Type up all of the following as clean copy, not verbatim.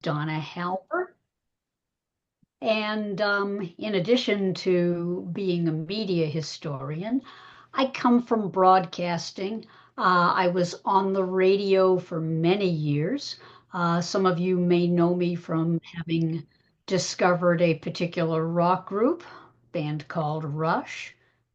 Donna Halper. And in addition to being a media historian, I come from broadcasting. I was on the radio for many years. Some of you may know me from having discovered a particular rock group, band called Rush.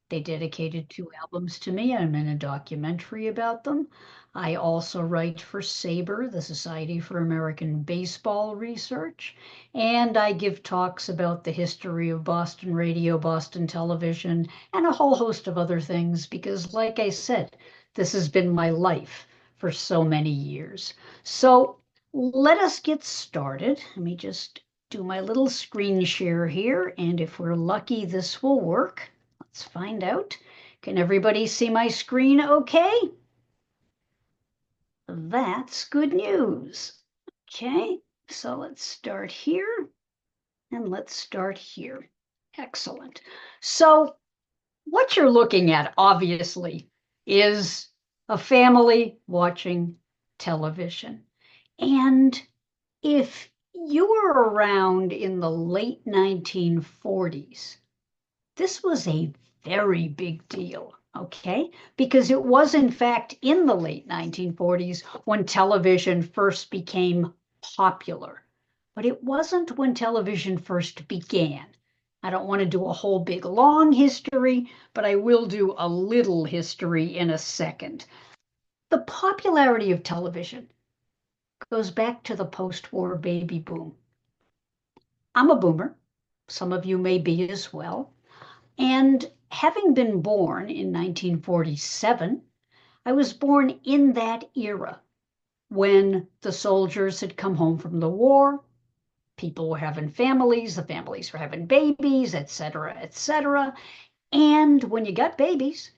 They dedicated two albums to me. I'm in a documentary about them. I also write for SABR, the Society for American Baseball Research, and I give talks about the history of Boston radio, Boston television, and a whole host of other things because, like I said, this has been my life for so many years. So let us get started. Let me just do my little screen share here, and if we're lucky, this will work. Let's find out. Can everybody see my screen okay? That's good news. Okay, so let's start here and let's start here. Excellent. So what you're looking at, obviously, is a family watching television. And if you were around in the late 1940s, this was a very big deal, okay? Because it was, in fact, in the late 1940s when television first became popular. But it wasn't when television first began. I don't want to do a whole big long history, but I will do a little history in a second. The popularity of television goes back to the post-war baby boom. I'm a boomer. Some of you may be as well. And having been born in 1947, I was born in that era when the soldiers had come home from the war, people were having families, the families were having babies, et cetera, et cetera. And when you got babies,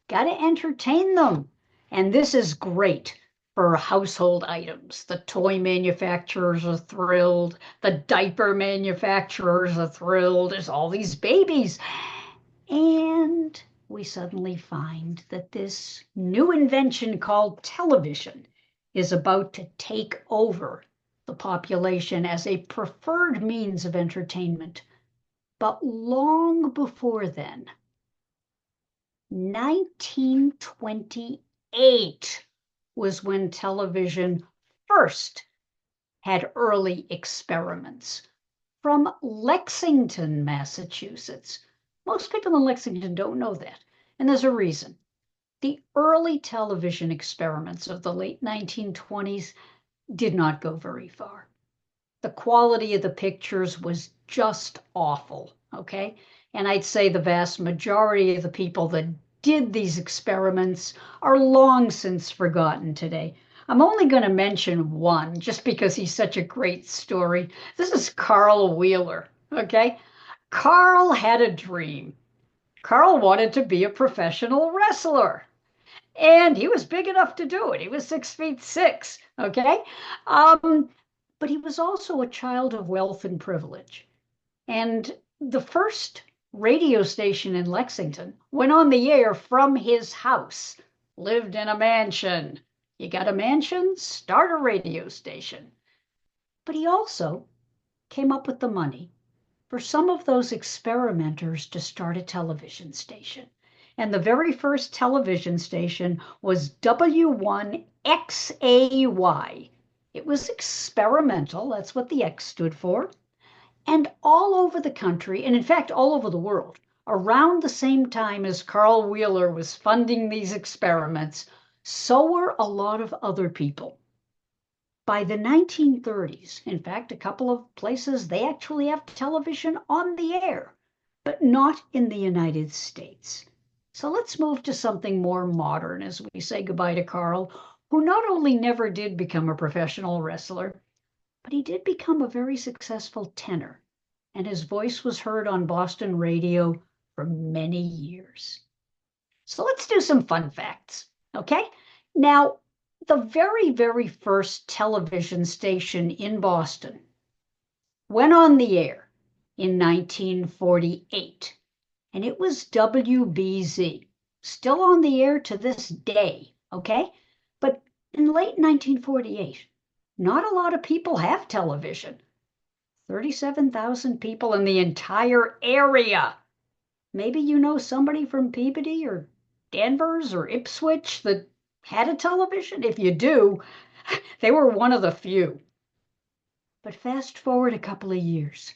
got to entertain them. And this is great for household items. The toy manufacturers are thrilled. The diaper manufacturers are thrilled. There's all these babies. And we suddenly find that this new invention called television is about to take over the population as a preferred means of entertainment. But long before then, 1928 was when television first had early experiments from Lexington, Massachusetts. Most people in Lexington don't know that, and there's a reason. The early television experiments of the late 1920s did not go very far. The quality of the pictures was just awful, okay? And I'd say the vast majority of the people that did these experiments are long since forgotten today. I'm only going to mention one just because he's such a great story. This is Carl Wheeler, okay? Carl had a dream. Carl wanted to be a professional wrestler. And he was big enough to do it. He was 6'6", okay? But he was also a child of wealth and privilege. And the first radio station in Lexington went on the air from his house, lived in a mansion. You got a mansion? Start a radio station. But he also came up with the money for some of those experimenters to start a television station. And the very first television station was W1XAY. It was experimental, that's what the X stood for. And all over the country, and in fact, all over the world, around the same time as Carl Wheeler was funding these experiments, so were a lot of other people. By the 1930s, in fact, a couple of places, they actually have television on the air, but not in the United States. So let's move to something more modern as we say goodbye to Carl, who not only never did become a professional wrestler, but he did become a very successful tenor, and his voice was heard on Boston radio for many years. So let's do some fun facts, okay? Now, the very, very first television station in Boston went on the air in 1948, and it was WBZ, still on the air to this day, okay? But in late 1948, Not a lot of people have television. 37,000 people in the entire area. Maybe you know somebody from Peabody or Danvers or Ipswich that had a television. If you do, they were one of the few. But fast forward a couple of years,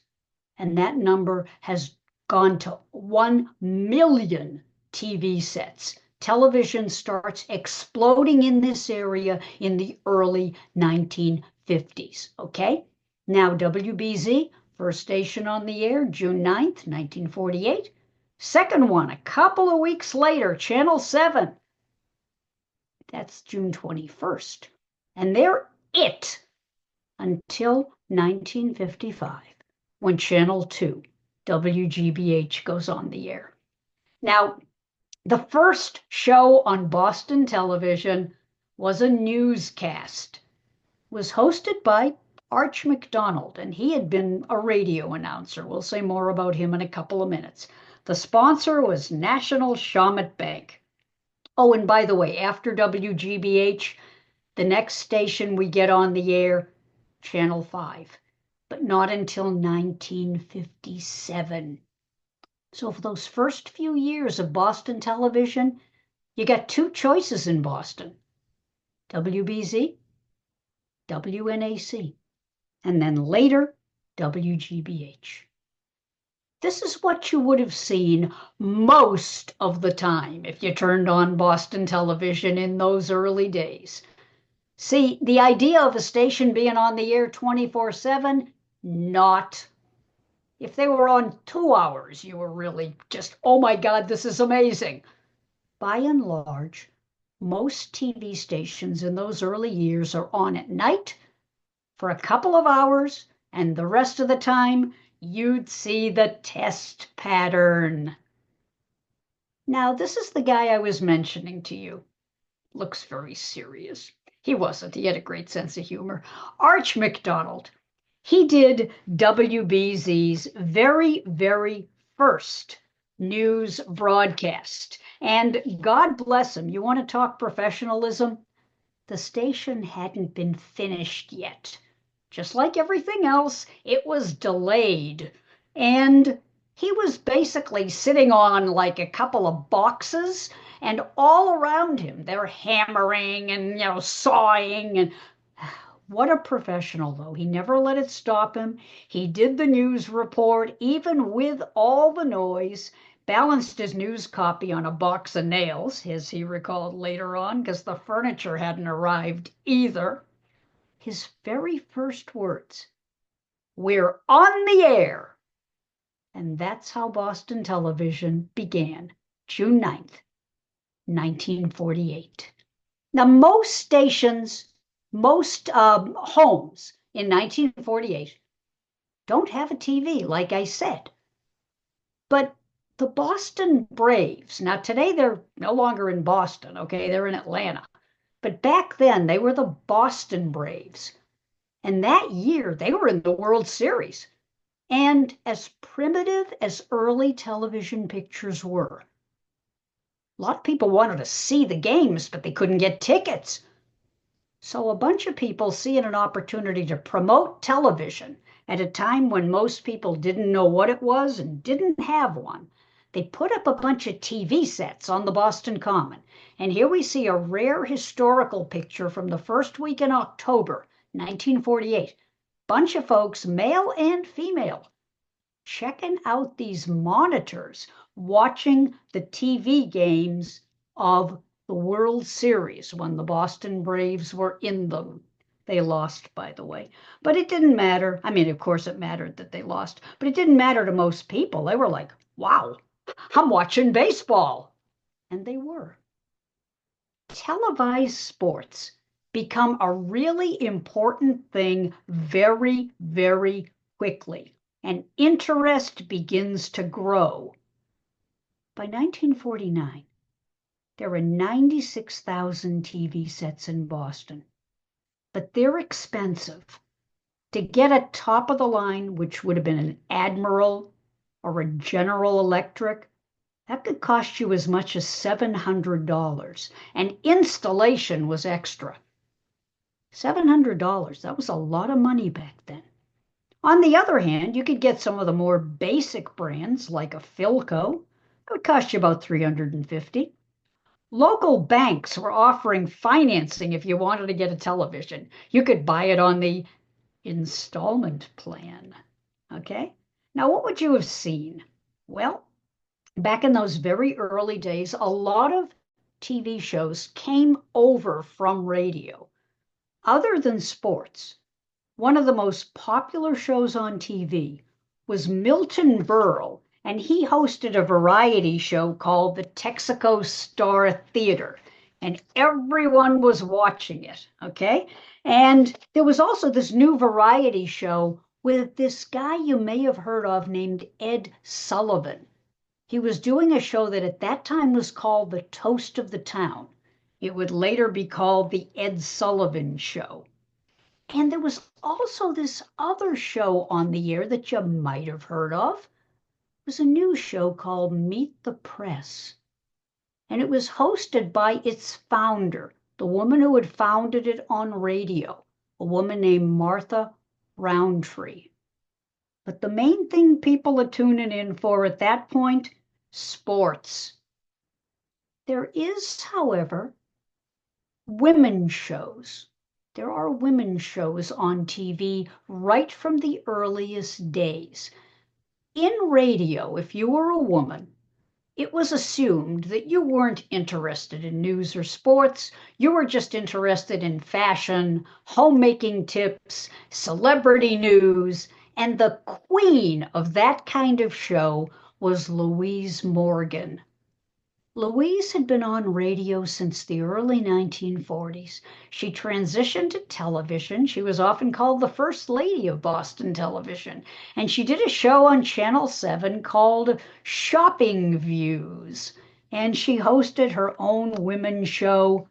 and that number has gone to 1 million TV sets. Television starts exploding in this area in the early 1950s. Okay? Now, WBZ, first station on the air, June 9th, 1948. Second one, a couple of weeks later, Channel 7. That's June 21st. And they're it until 1955, when Channel 2, WGBH, goes on the air. Now, the first show on Boston television was a newscast. It was hosted by Arch MacDonald, and he had been a radio announcer. We'll say more about him in a couple of minutes. The sponsor was National Shawmut Bank. Oh, and by the way, after WGBH, the next station we get on the air, Channel 5, but not until 1957. So for those first few years of Boston television, you got two choices in Boston: WBZ, WNAC, and then later, WGBH. This is what you would have seen most of the time if you turned on Boston television in those early days. See, the idea of a station being on the air 24/7, not. If they were on 2 hours, you were really just, oh my God, this is amazing. By and large, most TV stations in those early years are on at night for a couple of hours, and the rest of the time, you'd see the test pattern. Now, this is the guy I was mentioning to you. Looks very serious. He wasn't. He had a great sense of humor. Arch MacDonald. He did WBZ's very, very first news broadcast. And God bless him. You want to talk professionalism? The station hadn't been finished yet. Just like everything else, it was delayed. And he was basically sitting on like a couple of boxes, and all around him they're hammering and sawing. And what a professional, though. He never let it stop him. He did the news report even with all the noise, balanced his news copy on a box of nails, as he recalled later on, because the furniture hadn't arrived either. His very first words: "We're on the air." And that's how Boston television began, June 9th, 1948. Now, most stations, most homes in 1948 don't have a TV, like I said. But the Boston Braves, now today they're no longer in Boston, okay? They're in Atlanta. But back then, they were the Boston Braves. And that year, they were in the World Series. And as primitive as early television pictures were, a lot of people wanted to see the games, but they couldn't get tickets. So a bunch of people, seeing an opportunity to promote television at a time when most people didn't know what it was and didn't have one, they put up a bunch of TV sets on the Boston Common. And here we see a rare historical picture from the first week in October, 1948. Bunch of folks, male and female, checking out these monitors, watching the TV games of the World Series when the Boston Braves were in them. They lost, by the way. But it didn't matter. I mean, of course it mattered that they lost, but it didn't matter to most people. They were like, wow, I'm watching baseball. And they were. Televised sports become a really important thing very, very quickly, and interest begins to grow. By 1949, there were 96,000 TV sets in Boston, but they're expensive. To get a top of the line, which would have been an Admiral or a General Electric, that could cost you as much as $700, and installation was extra. $700. That was a lot of money back then. On the other hand, you could get some of the more basic brands like a Philco. It would cost you about $350. Local banks were offering financing if you wanted to get a television. You could buy it on the installment plan. Okay? Now, what would you have seen? Well, back in those very early days, a lot of TV shows came over from radio. Other than sports, one of the most popular shows on TV was Milton Berle, and he hosted a variety show called the Texaco Star Theater, and everyone was watching it, okay? And there was also this new variety show with this guy you may have heard of named Ed Sullivan. He was doing a show that at that time was called The Toast of the Town. It would later be called The Ed Sullivan Show. And there was also this other show on the air that you might have heard of. It was a new show called Meet the Press. And it was hosted by its founder, the woman who had founded it on radio, a woman named Martha Roundtree. But the main thing people are tuning in for at that point, sports. There is, however, women's shows. There are women's shows on TV right from the earliest days. In radio, if you were a woman, it was assumed that you weren't interested in news or sports. You were just interested in fashion, homemaking tips, celebrity news, and the queen of that kind of show was Louise Morgan. Louise had been on radio since the early 1940s. She transitioned to television. She was often called the First Lady of Boston television. And she did a show on Channel 7 called Shopping Views. And she hosted her own women's show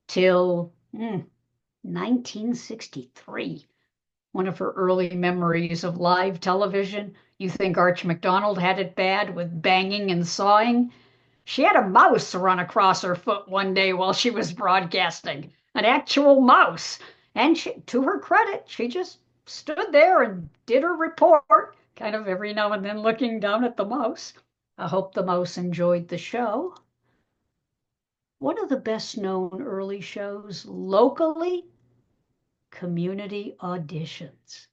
till 1963. One of her early memories of live television. You think Arch MacDonald had it bad with banging and sawing? She had a mouse run across her foot one day while she was broadcasting, an actual mouse. And to her credit, she just stood there and did her report, kind of every now and then looking down at the mouse. I hope the mouse enjoyed the show. One of the best known early shows locally, Community Auditions.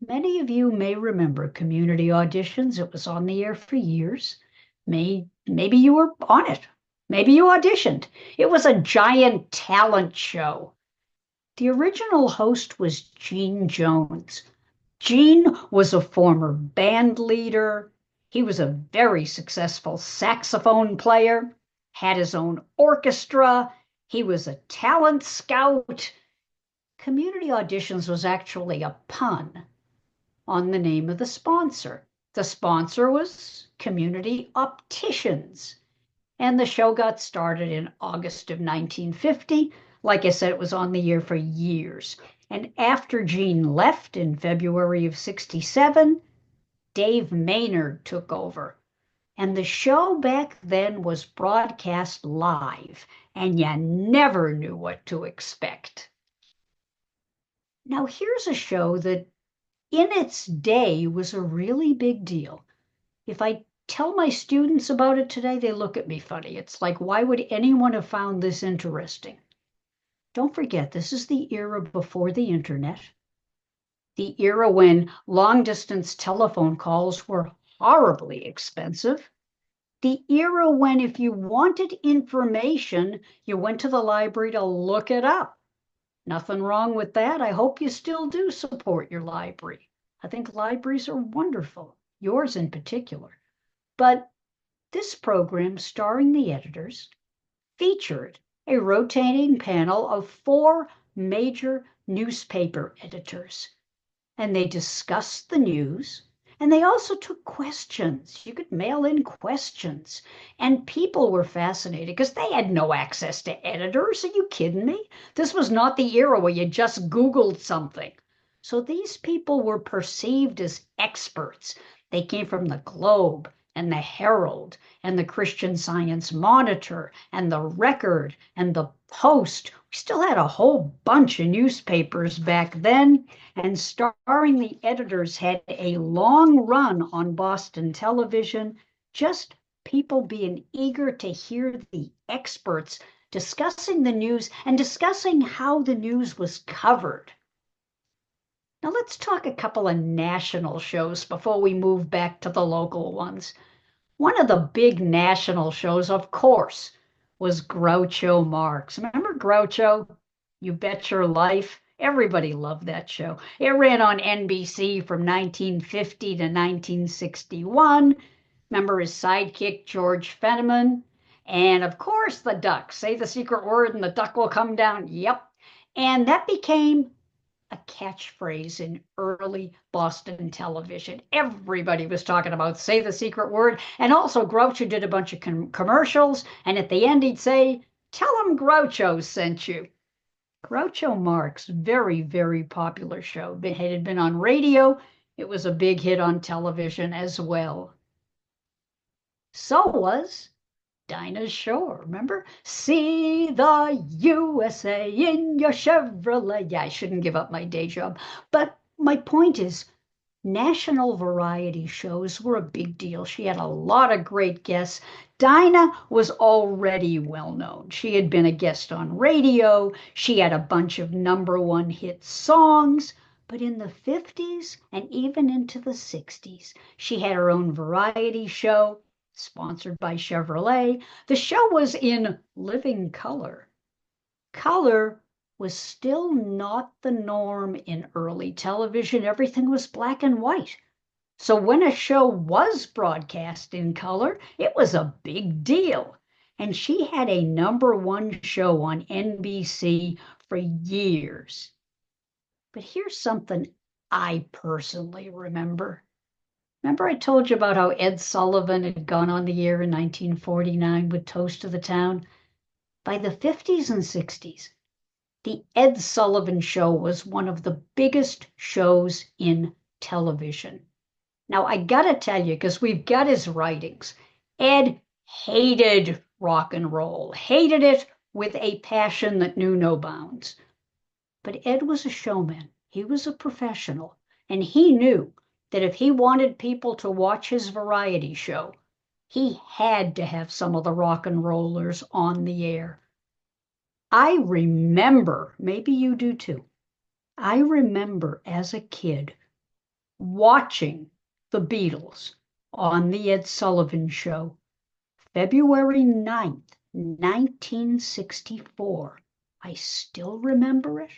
Many of you may remember Community Auditions. It was on the air for years. Maybe you were on it. Maybe you auditioned. It was a giant talent show. The original host was Gene Jones. Gene was a former band leader. He was a very successful saxophone player, had his own orchestra. He was a talent scout. Community Auditions was actually a pun on the name of the sponsor. The sponsor was Community Opticians. And the show got started in August of 1950. Like I said, it was on the air for years. And after Gene left in February of 67, Dave Maynard took over. And the show back then was broadcast live, and you never knew what to expect. Now, here's a show that in its day was a really big deal. If I tell my students about it today, they look at me funny. It's like, why would anyone have found this interesting? Don't forget, this is the era before the internet, the era when long-distance telephone calls were horribly expensive, the era when if you wanted information, you went to the library to look it up. Nothing wrong with that. I hope you still do support your library. I think libraries are wonderful, yours in particular. But this program, starring the editors, featured a rotating panel of 4 major newspaper editors. And they discussed the news, and they also took questions. You could mail in questions. And people were fascinated because they had no access to editors. Are you kidding me? This was not the era where you just Googled something. So these people were perceived as experts. They came from the Globe and the Herald and the Christian Science Monitor and the Record and the Post. We still had a whole bunch of newspapers back then, and starring the editors had a long run on Boston television, just people being eager to hear the experts discussing the news and discussing how the news was covered. Now let's talk a couple of national shows before we move back to the local ones. One of the big national shows, of course, was Groucho Marx. Remember Groucho? You Bet Your Life. Everybody loved that show. It ran on NBC from 1950 to 1961. Remember his sidekick, George Fenneman? And of course, the duck. Say the secret word and the duck will come down. Yep. And that became a catchphrase in early Boston television. Everybody was talking about say the secret word. And also Groucho did a bunch of commercials. And at the end, he'd say, tell them Groucho sent you. Groucho Marx, very, very popular show. It had been on radio. It was a big hit on television as well. So was Dinah Shore, remember? See the USA in your Chevrolet. Yeah, I shouldn't give up my day job. But my point is, national variety shows were a big deal. She had a lot of great guests. Dinah was already well known. She had been a guest on radio. She had a bunch of #1 hit songs. But in the 50s and even into the 60s, she had her own variety show, sponsored by Chevrolet. The show was in living color. Color was still not the norm in early television. Everything was black and white. So when a show was broadcast in color, it was a big deal. And she had a #1 show on NBC for years. But here's something I personally remember. Remember I told you about how Ed Sullivan had gone on the air in 1949 with Toast of the Town? By the 50s and 60s, the Ed Sullivan Show was one of the biggest shows in television. Now, I gotta tell you, because we've got his writings, Ed hated rock and roll, hated it with a passion that knew no bounds. But Ed was a showman. He was a professional, and he knew that if he wanted people to watch his variety show, he had to have some of the rock and rollers on the air. I remember, maybe you do too, I remember as a kid watching the Beatles on the Ed Sullivan Show, February 9th, 1964. I still remember it.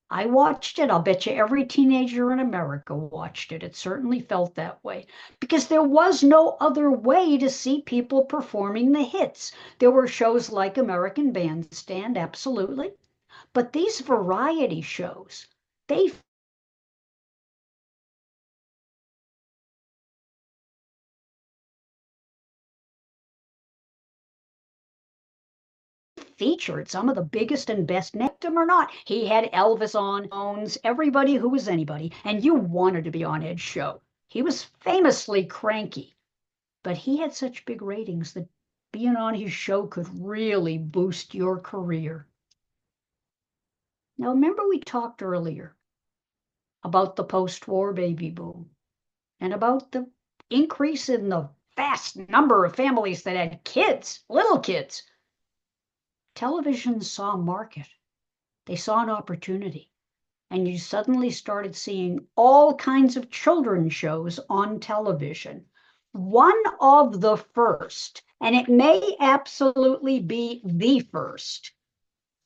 I watched it. I'll bet you every teenager in America watched it. It certainly felt that way because there was no other way to see people performing the hits. There were shows like American Bandstand, absolutely. But these variety shows, they featured some of the biggest and best, named him or not. He had Elvis on, owns everybody who was anybody, and you wanted to be on Ed's show. He was famously cranky, but he had such big ratings that being on his show could really boost your career. Now, remember we talked earlier about the post-war baby boom and about the increase in the vast number of families that had kids, little kids. Television saw a market. They saw an opportunity. And you suddenly started seeing all kinds of children's shows on television. One of the first, and it may absolutely be the first,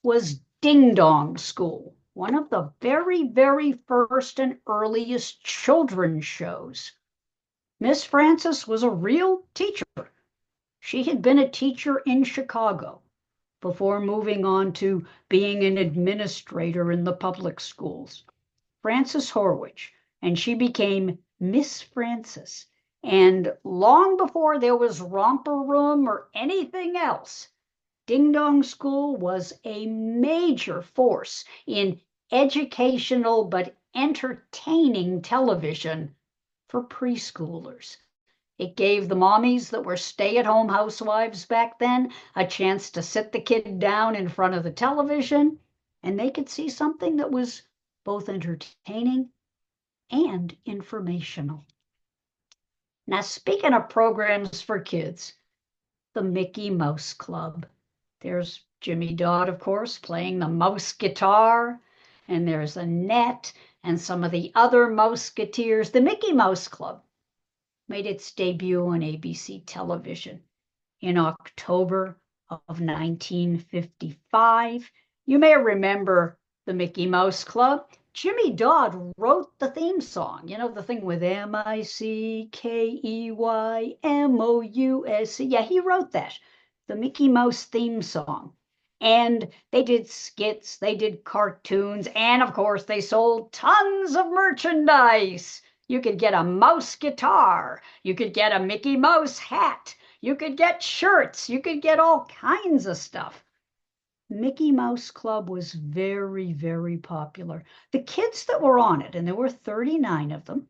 was Ding Dong School, one of the very, very first and earliest children's shows. Miss Francis was a real teacher. She had been a teacher in Chicago before moving on to being an administrator in the public schools. Frances Horwich, and she became Miss Francis. And long before there was Romper Room or anything else, Ding Dong School was a major force in educational but entertaining television for preschoolers. It gave the mommies that were stay-at-home housewives back then a chance to sit the kid down in front of the television, and they could see something that was both entertaining and informational. Now, speaking of programs for kids, the Mickey Mouse Club. There's Jimmy Dodd, of course, playing the mouse guitar, and there's Annette and some of the other Mouseketeers. The Mickey Mouse Club made its debut on ABC television in October of 1955. You may remember the Mickey Mouse Club. Jimmy Dodd wrote the theme song, you know, the thing with Mickey-Mouse. Yeah, he wrote that, the Mickey Mouse theme song. And they did skits, they did cartoons, and of course, they sold tons of merchandise. You could get a mouse guitar, you could get a Mickey Mouse hat, you could get shirts, you could get all kinds of stuff. Mickey Mouse Club was very, very popular. The kids that were on it, and there were 39 of them,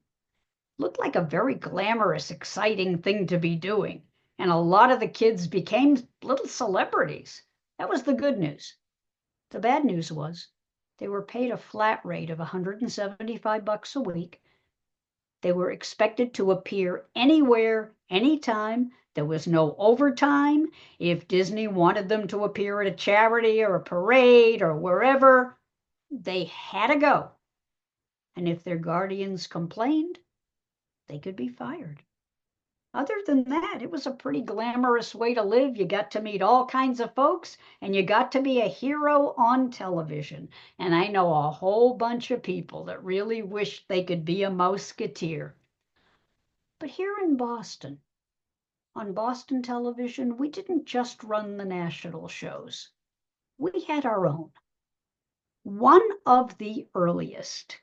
looked like a very glamorous, exciting thing to be doing. And a lot of the kids became little celebrities. That was the good news. The bad news was they were paid a flat rate of $175 a week. They were expected to appear anywhere, anytime. There was no overtime. If Disney wanted them to appear at a charity or a parade or wherever, they had to go. And if their guardians complained, they could be fired. Other than that, it was a pretty glamorous way to live. You got to meet all kinds of folks, and you got to be a hero on television. And I know a whole bunch of people that really wished they could be a Mouseketeer. But here in Boston, on Boston television, we didn't just run the national shows. We had our own. One of the earliest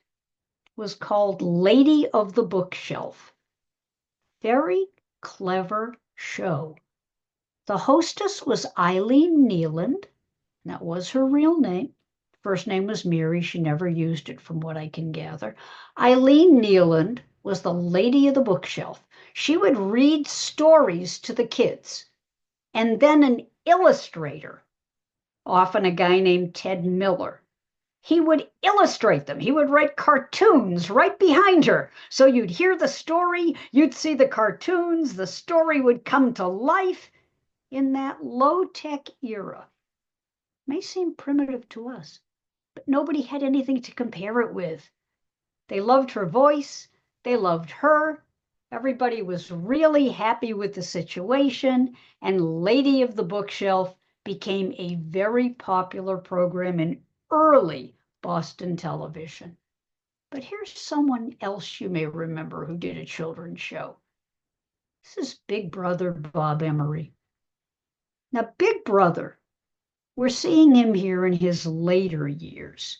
was called Lady of the Bookshelf. Very clever show. The hostess was Eileen Neeland. That was her real name. First name was Mary. She never used it, from what I can gather. Eileen Neeland was the Lady of the Bookshelf. She would read stories to the kids. And then an illustrator, often a guy named Ted Miller, he would illustrate them. He would write cartoons right behind her. So you'd hear the story, you'd see the cartoons, the story would come to life in that low-tech era. May seem primitive to us, but nobody had anything to compare it with. They loved her voice. They loved her. Everybody was really happy with the situation, and Lady of the Bookshelf became a very popular program in early Boston television. But here's someone else you may remember who did a children's show. This is Big Brother Bob Emery. Now, Big Brother, we're seeing him here in his later years.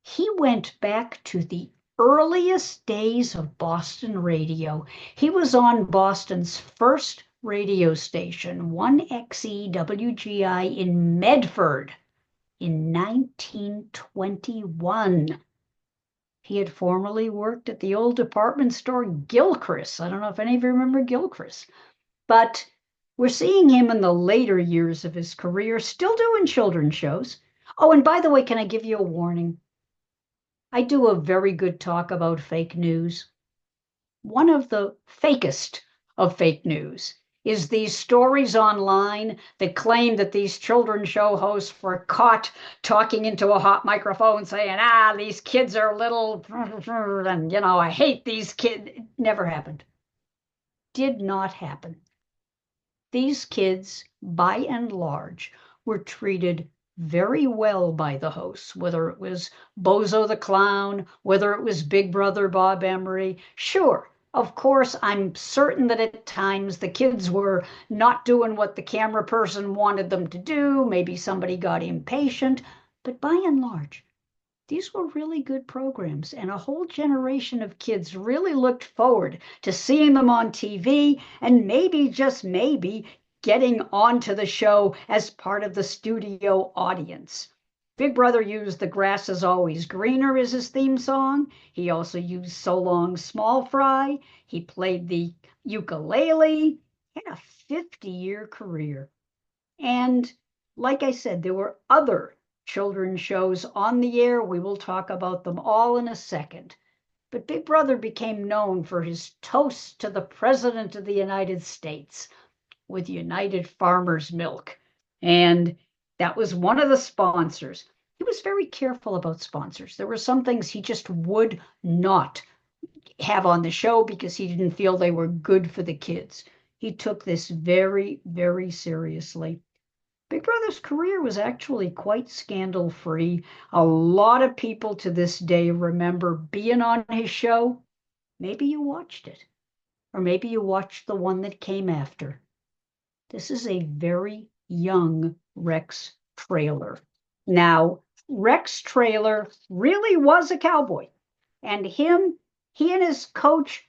He went back to the earliest days of Boston radio. He was on Boston's first radio station, 1XE WGI in Medford, in 1921. He had formerly worked at the old department store Gilchrist. I don't know if any of you remember Gilchrist, but we're seeing him in the later years of his career, still doing children's shows. Oh, and by the way, can I give you a warning? I do a very good talk about fake news. One of the fakest of fake news is these stories online that claim that these children's show hosts were caught talking into a hot microphone saying, these kids are little, and, I hate these kids. It never happened. Did not happen. These kids, by and large, were treated very well by the hosts, whether it was Bozo the Clown, whether it was Big Brother Bob Emery. Sure, of course, I'm certain that at times the kids were not doing what the camera person wanted them to do. Maybe somebody got impatient, but by and large, these were really good programs, and a whole generation of kids really looked forward to seeing them on TV and maybe, just maybe, getting onto the show as part of the studio audience. Big Brother used The Grass is Always Greener as his theme song. He also used So Long Small Fry. He played the ukulele. He had a 50-year career. And like I said, there were other children's shows on the air. We will talk about them all in a second. But Big Brother became known for his toast to the President of the United States with United Farmers Milk. And that was one of the sponsors. He was very careful about sponsors. There were some things he just would not have on the show because he didn't feel they were good for the kids. He took this very, very seriously. Big Brother's career was actually quite scandal free. A lot of people to this day remember being on his show. Maybe you watched it, or maybe you watched the one that came after. This is a very young Rex Trailer. Now, Rex Trailer really was a cowboy, and he and he and his horse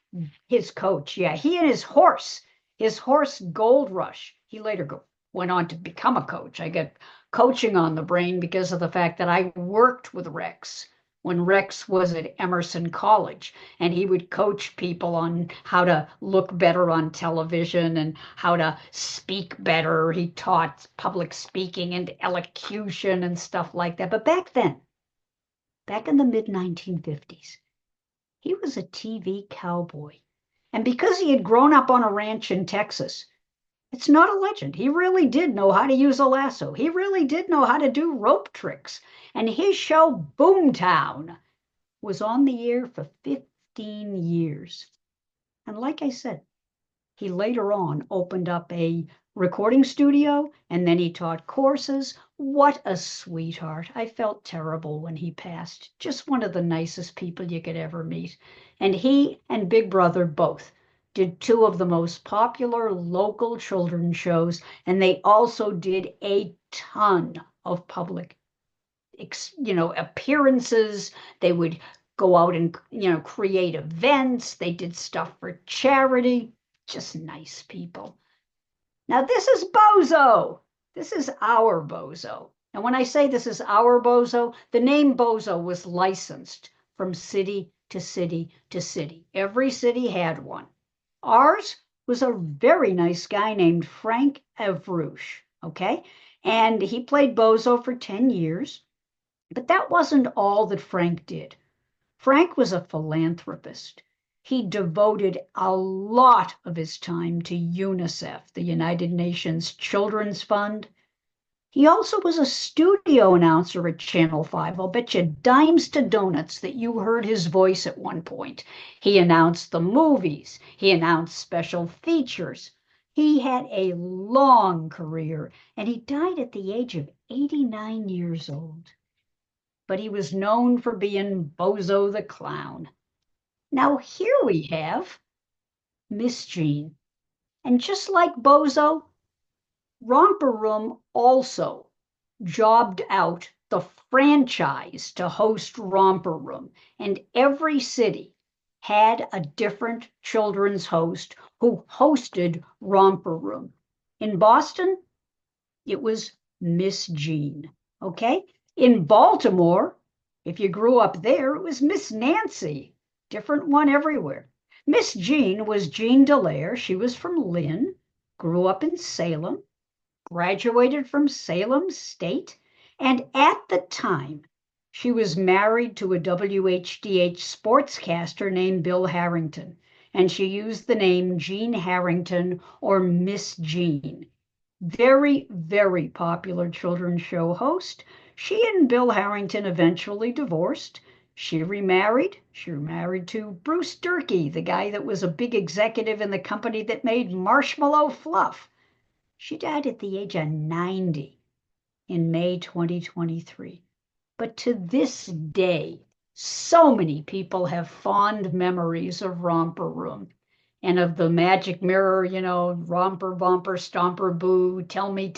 Gold Rush. He later went on to become a coach. I get coaching on the brain because of the fact that I worked with Rex when Rex was at Emerson College, and he would coach people on how to look better on television and how to speak better. He taught public speaking and elocution and stuff like that. But back then, back in the mid 1950s, he was a TV cowboy. And because he had grown up on a ranch in Texas, it's not a legend. He really did know how to use a lasso. He really did know how to do rope tricks. And his show, Boomtown, was on the air for 15 years. And like I said, he later on opened up a recording studio and then he taught courses. What a sweetheart. I felt terrible when he passed. Just one of the nicest people you could ever meet. And he and Big Brother both did two of the most popular local children's shows, and they also did a ton of public, appearances. They would go out and, create events. They did stuff for charity. Just nice people. Now, this is Bozo. This is our Bozo. And when I say this is our Bozo, the name Bozo was licensed from city to city to city. Every city had one. Ours was a very nice guy named Frank Avrush, okay? And he played Bozo for 10 years. But that wasn't all that Frank did. Frank was a philanthropist. He devoted a lot of his time to UNICEF, the United Nations Children's Fund. He also was a studio announcer at Channel 5. I'll bet you dimes to donuts that you heard his voice at one point. He announced the movies. He announced special features. He had a long career, and he died at the age of 89 years old. But he was known for being Bozo the Clown. Now here we have Miss Jean. And just like Bozo, Romper Room also jobbed out the franchise to host Romper Room, and every city had a different children's host who hosted Romper Room. In Boston, it was Miss Jean, okay? In Baltimore, if you grew up there, it was Miss Nancy, different one everywhere. Miss Jean was Jean Dallaire. She was from Lynn, grew up in Salem, graduated from Salem State, and at the time, she was married to a WHDH sportscaster named Bill Harrington, and she used the name Jean Harrington or Miss Jean. Very, very popular children's show host. She and Bill Harrington eventually divorced. She remarried. She remarried to Bruce Durkee, the guy that was a big executive in the company that made Marshmallow Fluff. She died at the age of 90 in May 2023. But to this day, so many people have fond memories of Romper Room and of the magic mirror, romper, bumper, stomper, boo, tell me,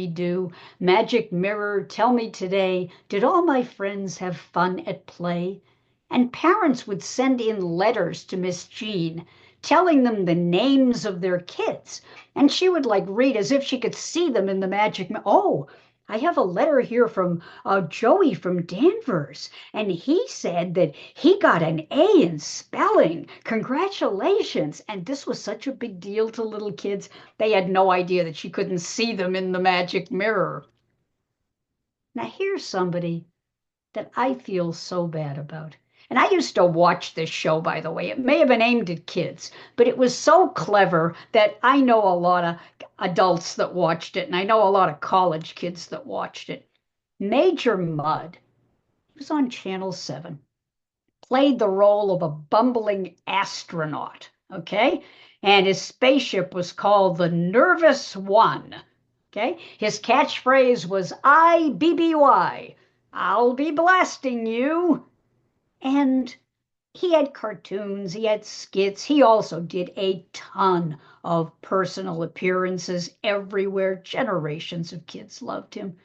do. Magic mirror, tell me today, did all my friends have fun at play? And parents would send in letters to Miss Jean telling them the names of their kids. And she would read as if she could see them in the magic mirror. Oh, I have a letter here from Joey from Danvers, and he said that he got an A in spelling. Congratulations. And this was such a big deal to little kids. They had no idea that she couldn't see them in the magic mirror. Now, here's somebody that I feel so bad about. And I used to watch this show, by the way. It may have been aimed at kids, but it was so clever that I know a lot of adults that watched it, and I know a lot of college kids that watched it. Major Mudd, he was on Channel 7, played the role of a bumbling astronaut, okay? And his spaceship was called the Nervous One, okay? His catchphrase was IBBY, I'll be blasting you. And he had cartoons, he had skits. He also did a ton of personal appearances everywhere. Generations of kids loved him.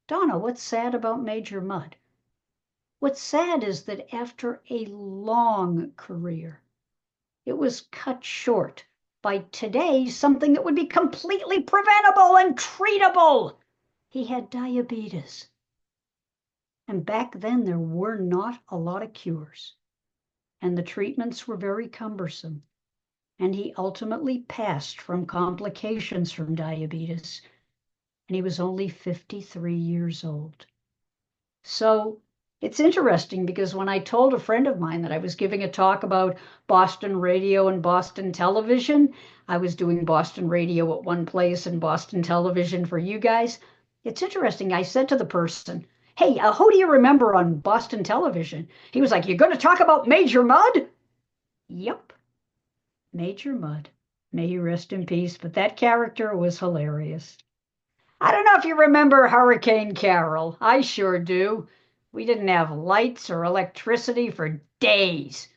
Donna, what's sad about Major Mudd? What's sad is that after a long career, it was cut short by today something that would be completely preventable and treatable. He had diabetes. And back then, there were not a lot of cures, and the treatments were very cumbersome. And he ultimately passed from complications from diabetes, and he was only 53 years old. So it's interesting because when I told a friend of mine that I was giving a talk about Boston radio and Boston television, I was doing Boston radio at one place and Boston television for you guys. It's interesting. I said to the person, hey, who do you remember on Boston television? He was like, you're going to talk about Major Mudd? Yep, Major Mudd. May he rest in peace. But that character was hilarious. I don't know if you remember Hurricane Carol. I sure do. We didn't have lights or electricity for days.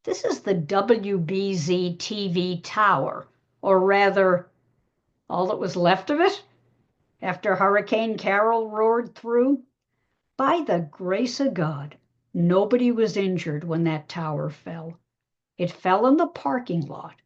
This is the WBZ TV tower, or rather, all that was left of it after Hurricane Carol roared through. By the grace of God, nobody was injured when that tower fell. It fell in the parking lot.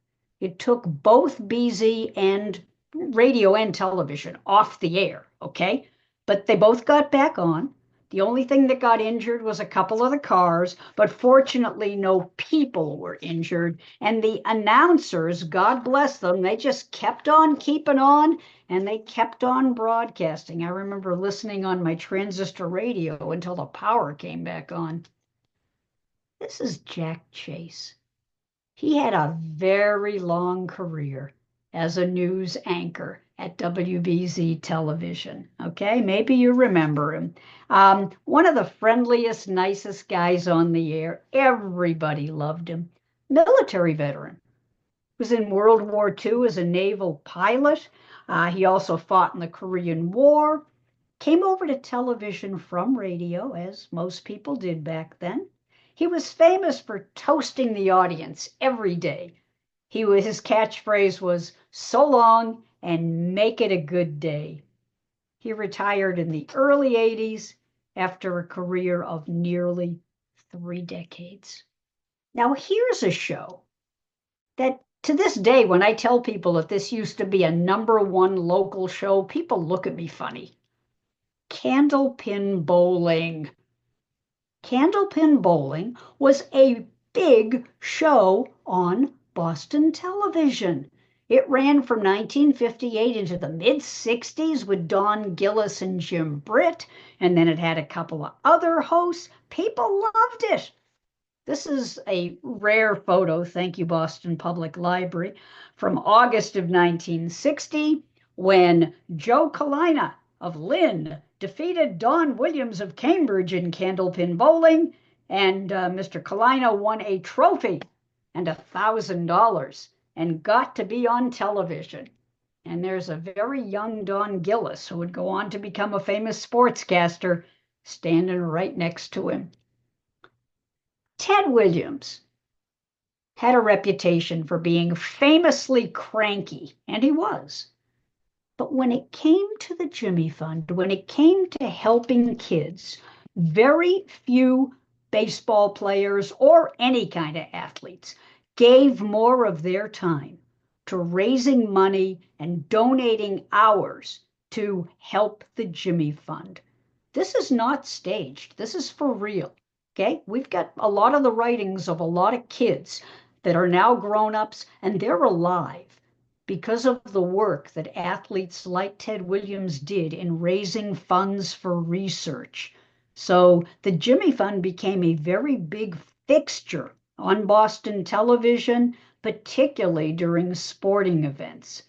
It took both BZ and radio and television off the air, okay? But they both got back on. The only thing that got injured was a couple of the cars, but fortunately no people were injured. And the announcers, God bless them, they just kept on keeping on, and they kept on broadcasting. I remember listening on my transistor radio until the power came back on. This is Jack Chase. He had a very long career as a news anchor at WBZ television. Okay, maybe you remember him. One of the friendliest, nicest guys on the air. Everybody loved him. Military veteran. Was in World War II as a naval pilot. He also fought in the Korean War. Came over to television from radio, as most people did back then. He was famous for toasting the audience every day. His catchphrase was, so long and make it a good day. He retired in the early 80s after a career of nearly 3 decades. Now, here's a show that to this day, when I tell people that this used to be a #1 local show, people look at me funny. Candlepin Bowling. Candlepin Bowling was a big show on Boston television. It ran from 1958 into the mid-60s with Don Gillis and Jim Britt, and then it had a couple of other hosts. People loved it. This is a rare photo, thank you, Boston Public Library, from August of 1960, when Joe Kalina of Lynn defeated Don Williams of Cambridge in Candlepin Bowling, and Mr. Kalina won a trophy and $1,000 and got to be on television. And there's a very young Don Gillis who would go on to become a famous sportscaster standing right next to him. Ted Williams had a reputation for being famously cranky, and he was. But when it came to the Jimmy Fund, when it came to helping kids, very few baseball players or any kind of athletes gave more of their time to raising money and donating hours to help the Jimmy Fund. This is not staged. This is for real. Okay? We've got a lot of the writings of a lot of kids that are now grown-ups, and they're alive because of the work that athletes like Ted Williams did in raising funds for research. So the Jimmy Fund became a very big fixture on Boston television, particularly during sporting events.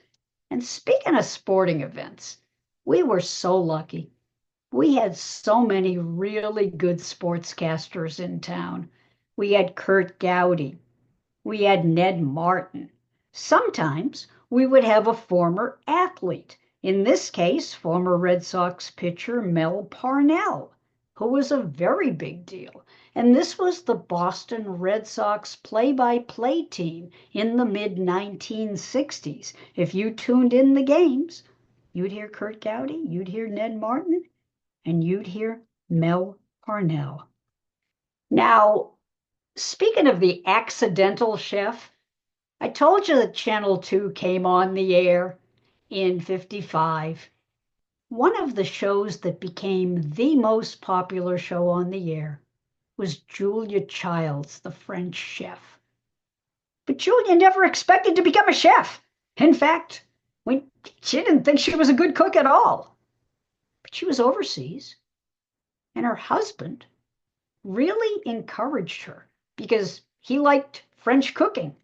And speaking of sporting events, we were so lucky. We had so many really good sportscasters in town. We had Kurt Gowdy. We had Ned Martin. Sometimes we would have a former athlete. In this case, former Red Sox pitcher Mel Parnell, who was a very big deal. And this was the Boston Red Sox play-by-play team in the mid-1960s. If you tuned in the games, you'd hear Kurt Gowdy, you'd hear Ned Martin, and you'd hear Mel Parnell. Now, speaking of the accidental chef, I told you that Channel 2 came on the air in 55. One of the shows that became the most popular show on the air was Julia Childs, the French chef. But Julia never expected to become a chef. In fact, she didn't think she was a good cook at all. But she was overseas, and her husband really encouraged her because he liked French cooking.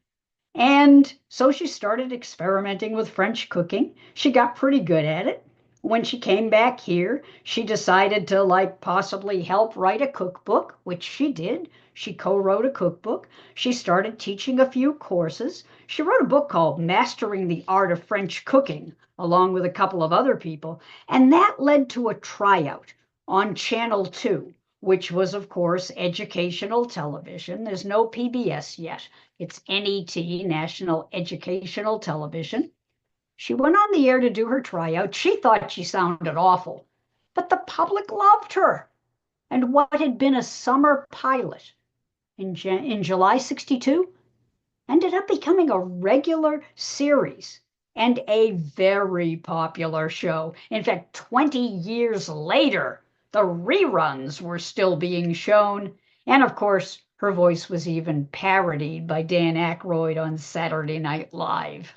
And so she started experimenting with French cooking. She got pretty good at it. When she came back here, she decided to possibly help write a cookbook, which she did. She co-wrote a cookbook. She started teaching a few courses. She wrote a book called Mastering the Art of French Cooking, along with a couple of other people. And that led to a tryout on Channel 2, which was, of course, educational television. There's no PBS yet. It's NET, National Educational Television. She went on the air to do her tryout. She thought she sounded awful, but the public loved her. And what had been a summer pilot in July 62 ended up becoming a regular series and a very popular show. In fact, 20 years later, the reruns were still being shown. And of course, her voice was even parodied by Dan Aykroyd on Saturday Night Live.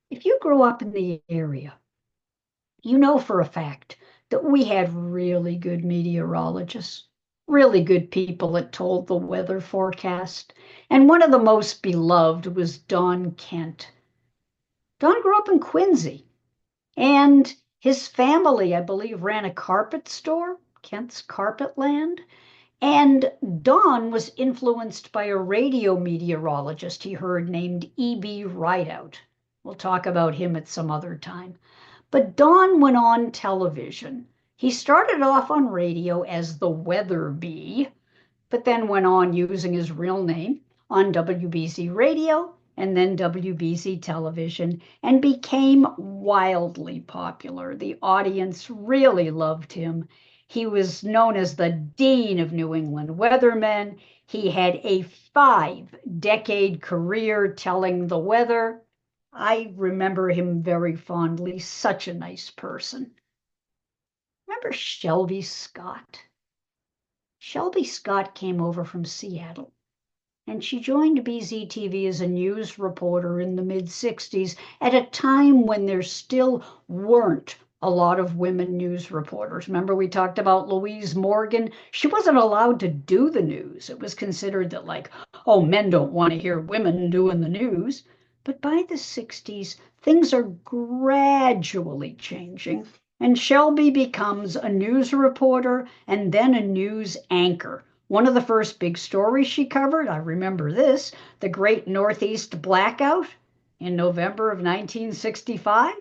If you grew up in the area, you know for a fact that we had really good meteorologists, really good people that told the weather forecast. And one of the most beloved was Don Kent. Don grew up in Quincy, and his family, I believe, ran a carpet store, Kent's Carpetland. And Don was influenced by a radio meteorologist he heard named E.B. Rideout. We'll talk about him at some other time. But Don went on television. He started off on radio as the Weather Bee, but then went on using his real name on WBZ Radio and then WBZ Television, and became wildly popular. The audience really loved him. He was known as the Dean of New England Weathermen. He had a 5-decade career telling the weather. I remember him very fondly, such a nice person. Remember Shelby Scott? Shelby Scott came over from Seattle, and she joined BZTV as a news reporter in the mid-60s at a time when there still weren't a lot of women news reporters. Remember we talked about Louise Morgan? She wasn't allowed to do the news. It was considered that men don't want to hear women doing the news. But by the 60s, things are gradually changing, and Shelby becomes a news reporter and then a news anchor. One of the first big stories she covered, I remember this, the Great Northeast Blackout in November of 1965.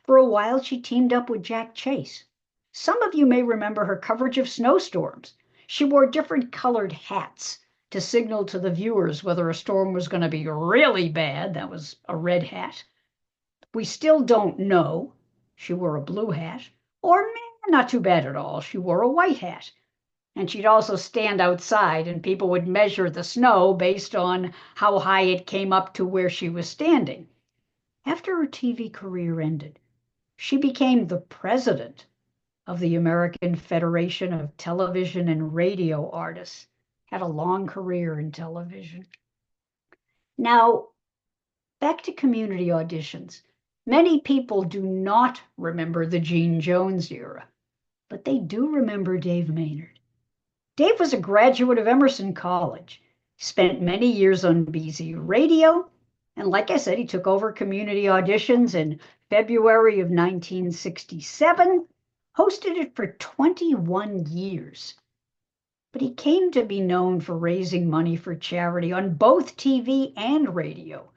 For a while, she teamed up with Jack Chase. Some of you may remember her coverage of snowstorms. She wore different colored hats to signal to the viewers whether a storm was going to be really bad. That was a red hat. We still don't know. She wore a blue hat. Or not too bad at all. She wore a white hat. And she'd also stand outside, and people would measure the snow based on how high it came up to where she was standing. After her TV career ended, She became the president of the American Federation of Television and Radio Artists, had a long career in television. Now, back to community auditions. Many people do not remember the Gene Jones era, but they do remember Dave Maynard. Dave was a graduate of Emerson College, spent many years on BZ Radio, and like I said, he took over community auditions in February of 1967, hosted it for 21 years. But he came to be known for raising money for charity on both TV and radio.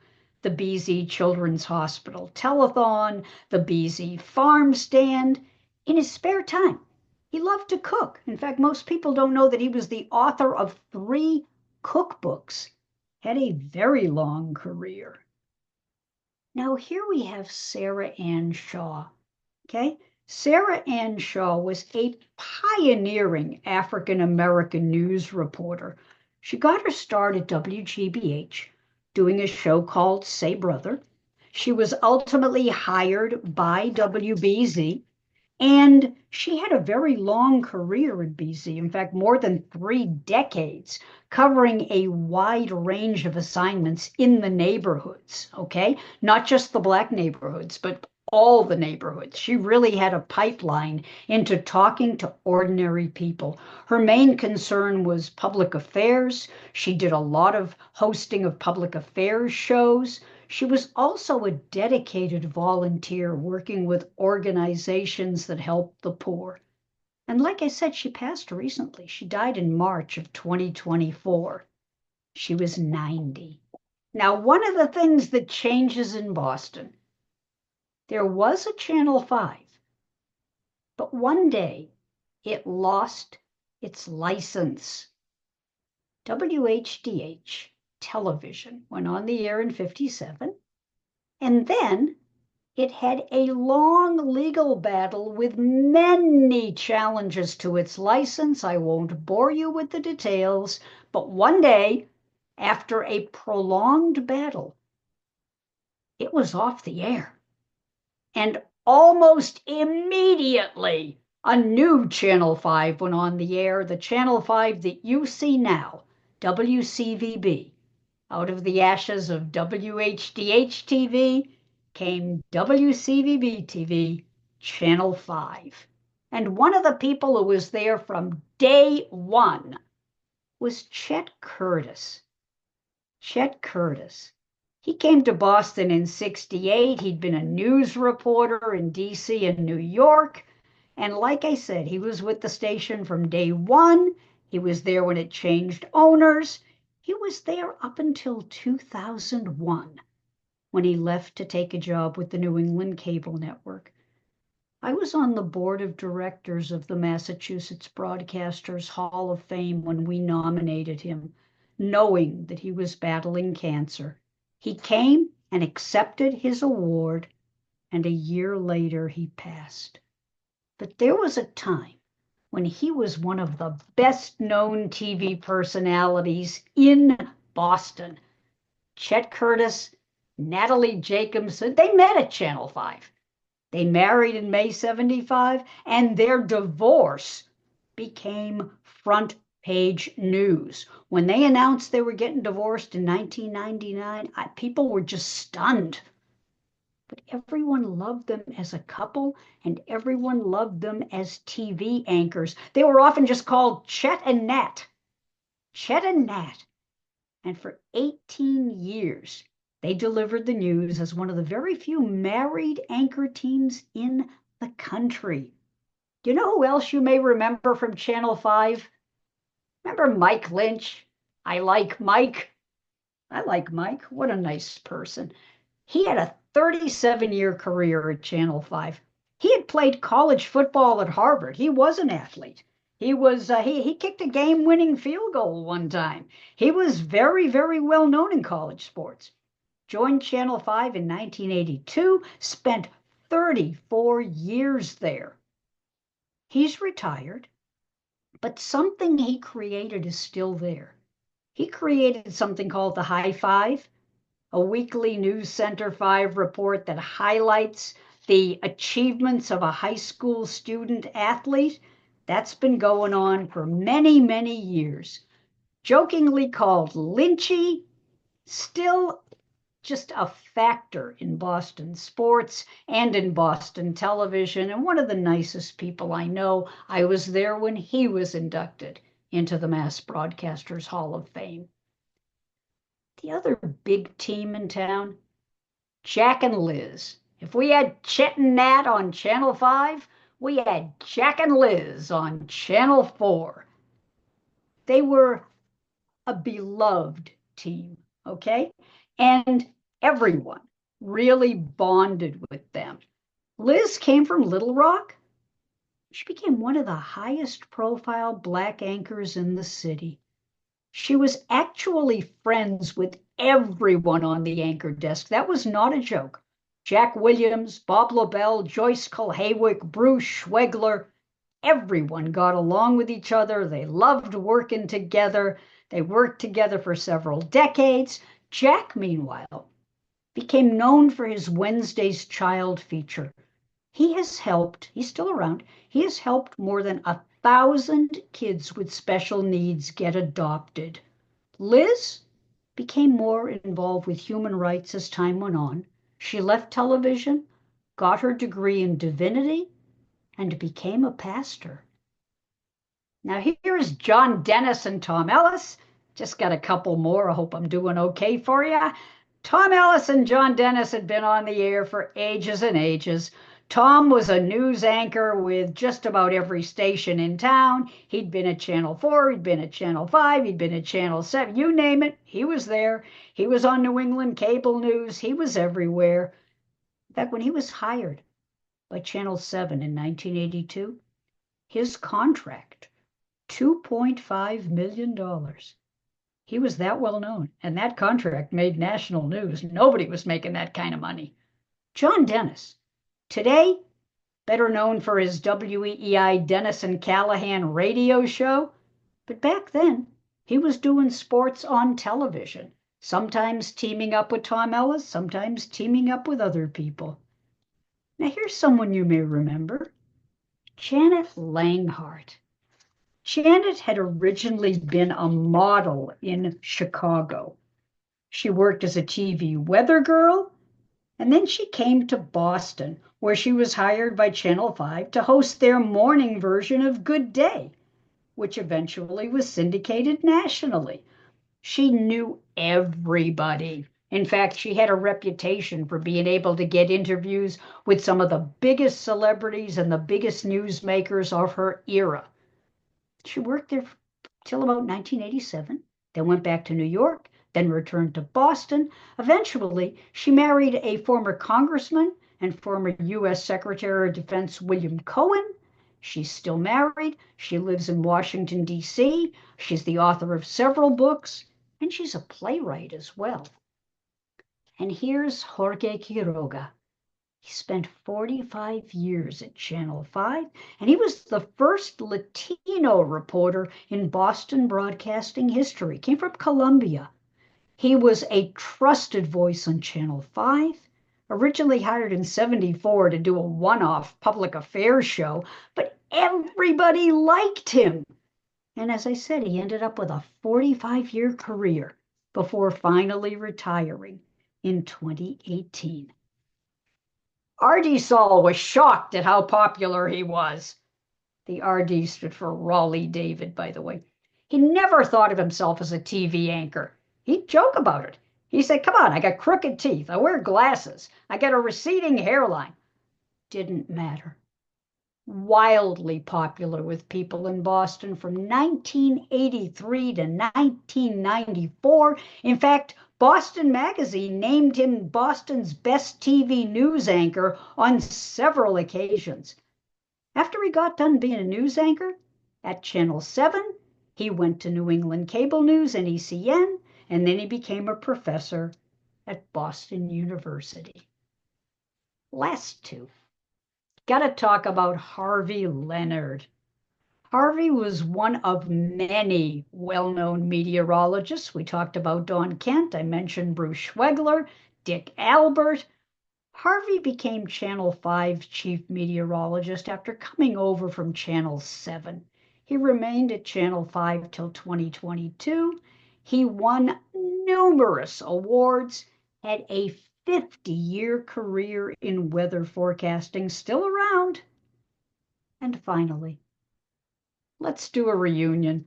The BZ Children's Hospital Telethon, the BZ Farm Stand. In his spare time, he loved to cook. In fact, most people don't know that he was the author of 3 cookbooks, had a very long career. Now here we have Sarah Ann Shaw, okay? Sarah Ann Shaw was a pioneering African-American news reporter. She got her start at WGBH doing a show called Say Brother. She was ultimately hired by WBZ, and she had a very long career at BZ, in fact, more than 3 decades, covering a wide range of assignments in the neighborhoods, okay? Not just the Black neighborhoods, but all the neighborhoods. She really had a pipeline into talking to ordinary people. Her main concern was public affairs. She did a lot of hosting of public affairs shows. She was also a dedicated volunteer working with organizations that help the poor. And like I said, she passed recently. She died in March of 2024. She was 90. Now, one of the things that changes in Boston, there was a Channel 5, but one day it lost its license. WHDH television went on the air in 57, and then it had a long legal battle with many challenges to its license. I won't bore you with the details, but one day, after a prolonged battle, it was off the air. And almost immediately, a new Channel 5 went on the air, the Channel 5 that you see now, WCVB. Out of the ashes of WHDH TV came WCVB TV, Channel 5. And one of the people who was there from day one was Chet Curtis. Chet Curtis. He came to Boston in 68. He'd been a news reporter in DC and New York. And like I said, he was with the station from day one. He was there when it changed owners. He was there up until 2001, when he left to take a job with the New England Cable Network. I was on the board of directors of the Massachusetts Broadcasters Hall of Fame when we nominated him, knowing that he was battling cancer. He came and accepted his award, and a year later he passed. But there was a time when he was one of the best-known TV personalities in Boston. Chet Curtis, Natalie Jacobson, they met at Channel 5. They married in May 75, and their divorce became front page news. When they announced they were getting divorced in 1999, people were just stunned. But everyone loved them as a couple, and everyone loved them as TV anchors. They were often just called Chet and Nat. Chet and Nat. And for 18 years, they delivered the news as one of the very few married anchor teams in the country. Do you know who else you may remember from Channel 5? Remember Mike Lynch? I like Mike. I like Mike. What a nice person. He had a 37-year career at Channel 5. He had played college football at Harvard. He was an athlete. He kicked a game-winning field goal one time. He was very, very well known in college sports. Joined Channel 5 in 1982, spent 34 years there. He's retired, but something he created is still there. He created something called the High Five, a weekly News Center 5 report that highlights the achievements of a high school student athlete, that's been going on for many, many years. Jokingly called Lynchy, still just a factor in Boston sports and in Boston television, and one of the nicest people I know. I was there when he was inducted into the Mass Broadcasters Hall of Fame. The other big team in town, Jack and Liz. If we had Chet and Nat on Channel 5, we had Jack and Liz on Channel 4. They were a beloved team, okay? And everyone really bonded with them. Liz came from Little Rock. She became one of the highest profile Black anchors in the city. She was actually friends with everyone on the anchor desk. That was not a joke. Jack Williams, Bob Lobel, Joyce Kulhawick, Bruce Schwegler, everyone got along with each other. They loved working together. They worked together for several decades. Jack, meanwhile, became known for his Wednesday's Child feature. He's still around, he has helped more than 1,000 kids with special needs get adopted. Liz became more involved with human rights as time went on. She left television, got her degree in divinity, and became a pastor. Now here's John Dennis and Tom Ellis. Just got a couple more. I hope I'm doing okay for you. Tom Ellis and John Dennis had been on the air for ages and ages. Tom was a news anchor with just about every station in town. He'd been at Channel 4, he'd been at Channel 5, he'd been at Channel 7. You name it, he was there. He was on New England cable news. He was everywhere. In fact, when he was hired by Channel 7 in 1982, his contract, $2.5 million. He was that well known, and that contract made national news. Nobody was making that kind of money. John Dennis, today better known for his WEEI Dennis and Callahan radio show, but back then he was doing sports on television, sometimes teaming up with Tom Ellis, sometimes teaming up with other people. Now here's someone you may remember, Janet Langhart. Janet had originally been a model in Chicago. She worked as a TV weather girl, and then she came to Boston, where she was hired by Channel 5 to host their morning version of Good Day, which eventually was syndicated nationally. She knew everybody. In fact, she had a reputation for being able to get interviews with some of the biggest celebrities and the biggest newsmakers of her era. She worked there till about 1987, then went back to New York, then returned to Boston. Eventually, she married a former congressman and former U.S. Secretary of Defense William Cohen. She's still married. She lives in Washington, D.C. She's the author of several books, and she's a playwright as well. And here's Jorge Quiroga. He spent 45 years at Channel 5, and he was the first Latino reporter in Boston broadcasting history. Came from Columbia. He was a trusted voice on Channel 5, originally hired in '74 to do a one-off public affairs show, but everybody liked him. And as I said, he ended up with a 45-year career before finally retiring in 2018. R.D. Saul was shocked at how popular he was. The R.D. stood for Raleigh David, by the way. He never thought of himself as a TV anchor. He'd joke about it. He said, come on, I got crooked teeth. I wear glasses. I got a receding hairline. Didn't matter. Wildly popular with people in Boston from 1983 to 1994. In fact, Boston Magazine named him Boston's best TV news anchor on several occasions. After he got done being a news anchor at Channel 7, he went to New England Cable News and ECN, and then he became a professor at Boston University. Last two. Got to talk about Harvey Leonard. Harvey was one of many well-known meteorologists. We talked about Don Kent. I mentioned Bruce Schwegler, Dick Albert. Harvey became Channel 5 chief meteorologist after coming over from Channel 7. He remained at Channel 5 till 2022. He won numerous awards, had a 50-year career in weather forecasting, still around. And finally, let's do a reunion.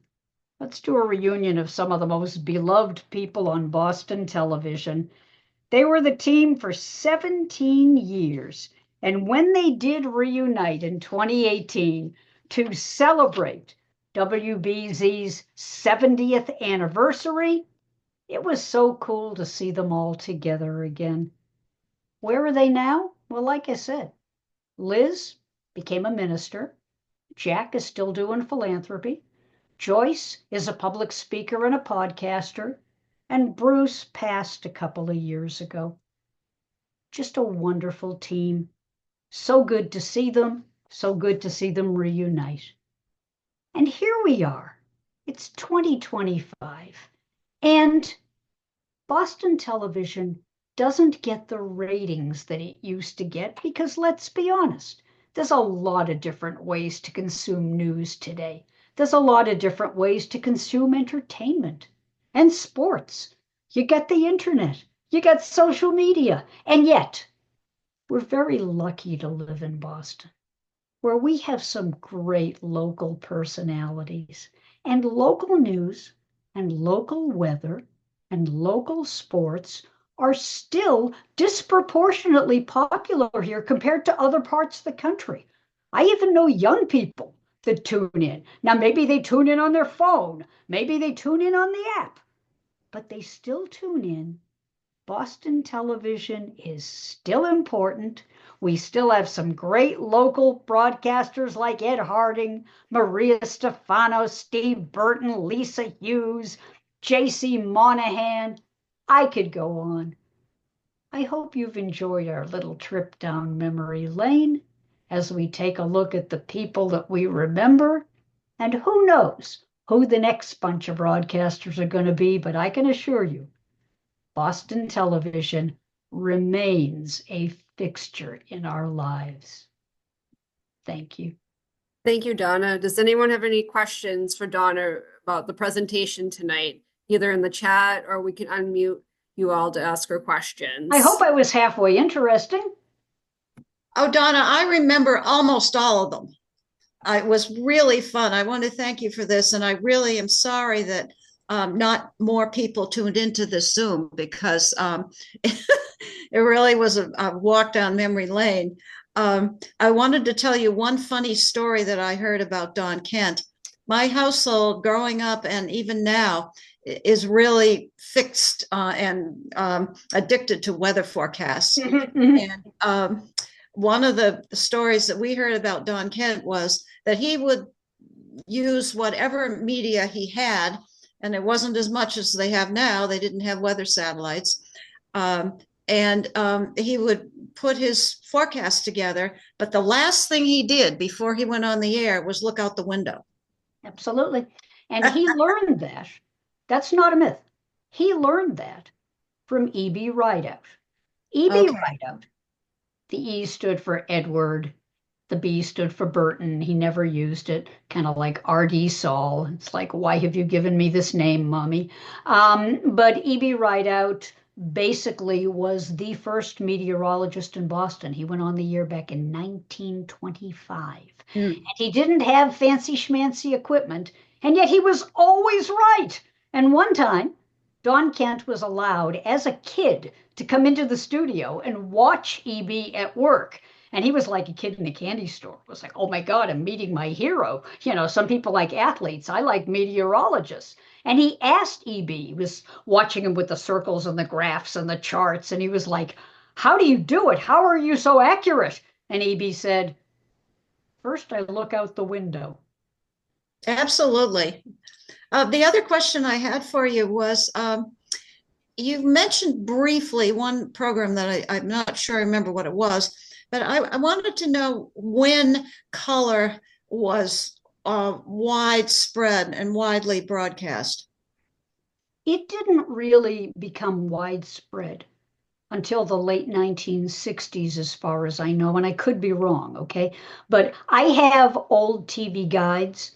Let's do a reunion of some of the most beloved people on Boston television. They were the team for 17 years. And when they did reunite in 2018 to celebrate WBZ's 70th anniversary, it was so cool to see them all together again. Where are they now? Well, like I said, Liz became a minister. Jack is still doing philanthropy. Joyce is a public speaker and a podcaster. And Bruce passed a couple of years ago. Just a wonderful team. So good to see them. So good to see them reunite. And here we are. It's 2025. And Boston television doesn't get the ratings that it used to get because, let's be honest, there's a lot of different ways to consume news today. There's a lot of different ways to consume entertainment and sports. You got the internet, you got social media, and yet we're very lucky to live in Boston, where we have some great local personalities, and local news and local weather and local sports are still disproportionately popular here compared to other parts of the country. I even know young people that tune in. Now, maybe they tune in on their phone, maybe they tune in on the app, but they still tune in. Boston television is still important. We still have some great local broadcasters like Ed Harding, Maria Stefano, Steve Burton, Lisa Hughes, J.C. Monahan. I could go on. I hope you've enjoyed our little trip down memory lane as we take a look at the people that we remember. And who knows who the next bunch of broadcasters are going to be, but I can assure you, Boston television remains a fixture in our lives. Thank you. Thank you, Donna. Does anyone have any questions for Donna about the presentation tonight, either in the chat or we can unmute you all to ask her questions? I hope I was halfway interesting. Oh, Donna, I remember almost all of them. It was really fun. I want to thank you for this. And I really am sorry that not more people tuned into this Zoom because it really was a walk down memory lane. I wanted to tell you one funny story that I heard about Don Kent. My household growing up and even now is really fixed and addicted to weather forecasts. And one of the stories that we heard about Don Kent was that he would use whatever media he had, and it wasn't as much as they have now. They didn't have weather satellites. He would put his forecast together, but the last thing he did before he went on the air was look out the window. Absolutely. And he learned that. That's not a myth. He learned that from E.B. Rideout. E.B. Rideout. The E stood for Edward. The B stood for Burton. He never used it, kind of like R.D. Saul. It's like, why have you given me this name, Mommy? But E.B. Rideout basically was the first meteorologist in Boston. He went on the air back in 1925. And he didn't have fancy schmancy equipment, and yet he was always right. And one time, Don Kent was allowed, as a kid, to come into the studio and watch E.B. at work. And he was like a kid in a candy store. It was like, oh my God, I'm meeting my hero. You know, some people like athletes. I like meteorologists. And he asked E.B., he was watching him with the circles and the graphs and the charts. And he was like, how do you do it? How are you so accurate? And E.B. said, first I look out the window. Absolutely. The other question I had for you was, you mentioned briefly one program that I'm not sure I remember what it was, but I wanted to know when color was widespread and widely broadcast. It didn't really become widespread until the late 1960s, as far as I know, and I could be wrong, okay? But I have old TV guides,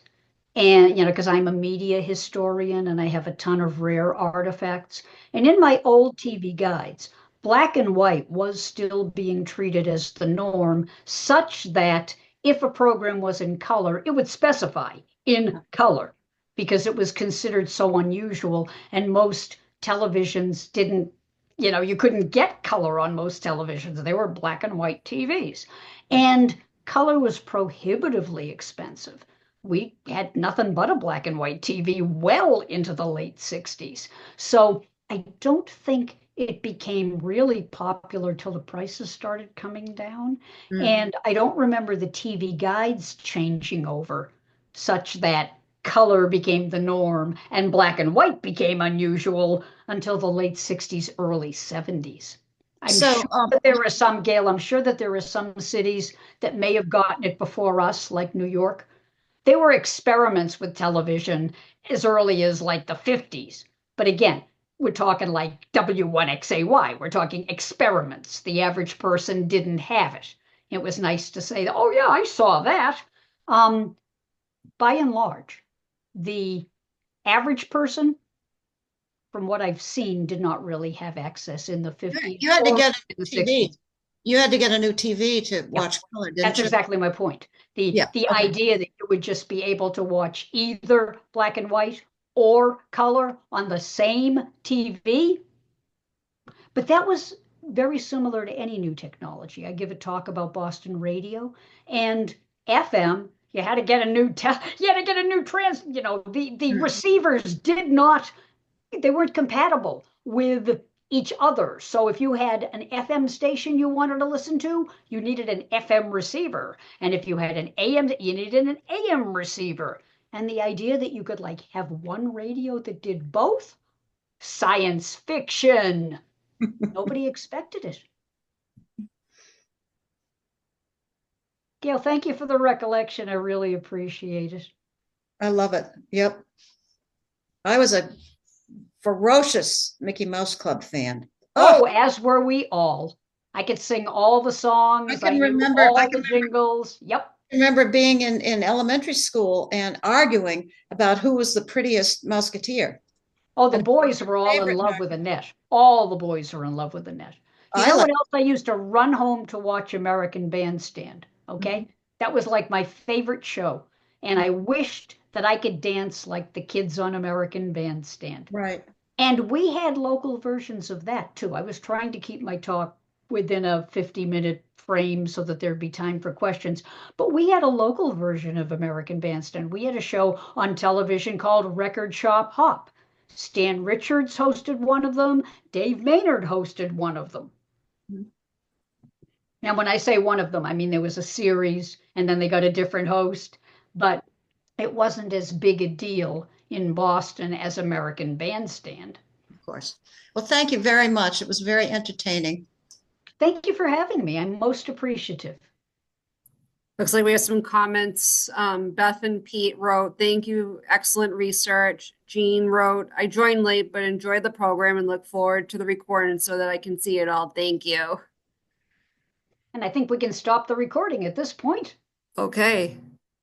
and because I'm a media historian and I have a ton of rare artifacts. And in my old TV guides, black and white was still being treated as the norm, such that if a program was in color, it would specify in color because it was considered so unusual. And most televisions didn't, you couldn't get color on most televisions. They were black and white TVs. And color was prohibitively expensive. We had nothing but a black and white TV well into the late 60s. So I don't think it became really popular till the prices started coming down. And I don't remember the TV guides changing over such that color became the norm and black and white became unusual until the late 60s, early 70s. I'm sure that there are some, Gail, I'm sure that there are some cities that may have gotten it before us, like New York. There were experiments with television as early as like the 50s. But again, we're talking like W1XAY. We're talking experiments. The average person didn't have it. It was nice to say, oh, yeah, I saw that. By and large, the average person, from what I've seen, did not really have access in the 50s. You had to get a new TV. You had to get a new TV to watch color, didn't you? That's exactly my point. The idea that you would just be able to watch either black and white or color on the same TV. But that was very similar to any new technology. I give a talk about Boston radio and FM. You had to get a new the receivers they weren't compatible with each other. So if you had an FM station you wanted to listen to, you needed an FM receiver. And if you had an AM, you needed an AM receiver. And the idea that you could have one radio that did both, science fiction. Nobody expected it. Gail, thank you for the recollection. I really appreciate it. I love it. Yep. I was a ferocious Mickey Mouse Club fan. Oh, as were we all. I could sing all the songs. I can remember all the jingles. Yep. I remember being in elementary school and arguing about who was the prettiest Musketeer. Oh, the boys were all in love with Annette. All the boys were in love with Annette. You know what else I used to run home to watch American Bandstand? Okay. That was like my favorite show. And I wished that I could dance like the kids on American Bandstand. Right. And we had local versions of that too. I was trying to keep my talk within a 50-minute frame so that there'd be time for questions. But we had a local version of American Bandstand. We had a show on television called Record Shop Hop. Stan Richards hosted one of them. Dave Maynard hosted one of them. Now, when I say one of them, I mean there was a series and then they got a different host. But it wasn't as big a deal in Boston as American Bandstand. Of course. Well, thank you very much. It was very entertaining. Thank you for having me. I'm most appreciative. Looks like we have some comments. Beth and Pete wrote, thank you, excellent research. Jean wrote, I joined late, but enjoyed the program and look forward to the recording so that I can see it all. Thank you. And I think we can stop the recording at this point. Okay.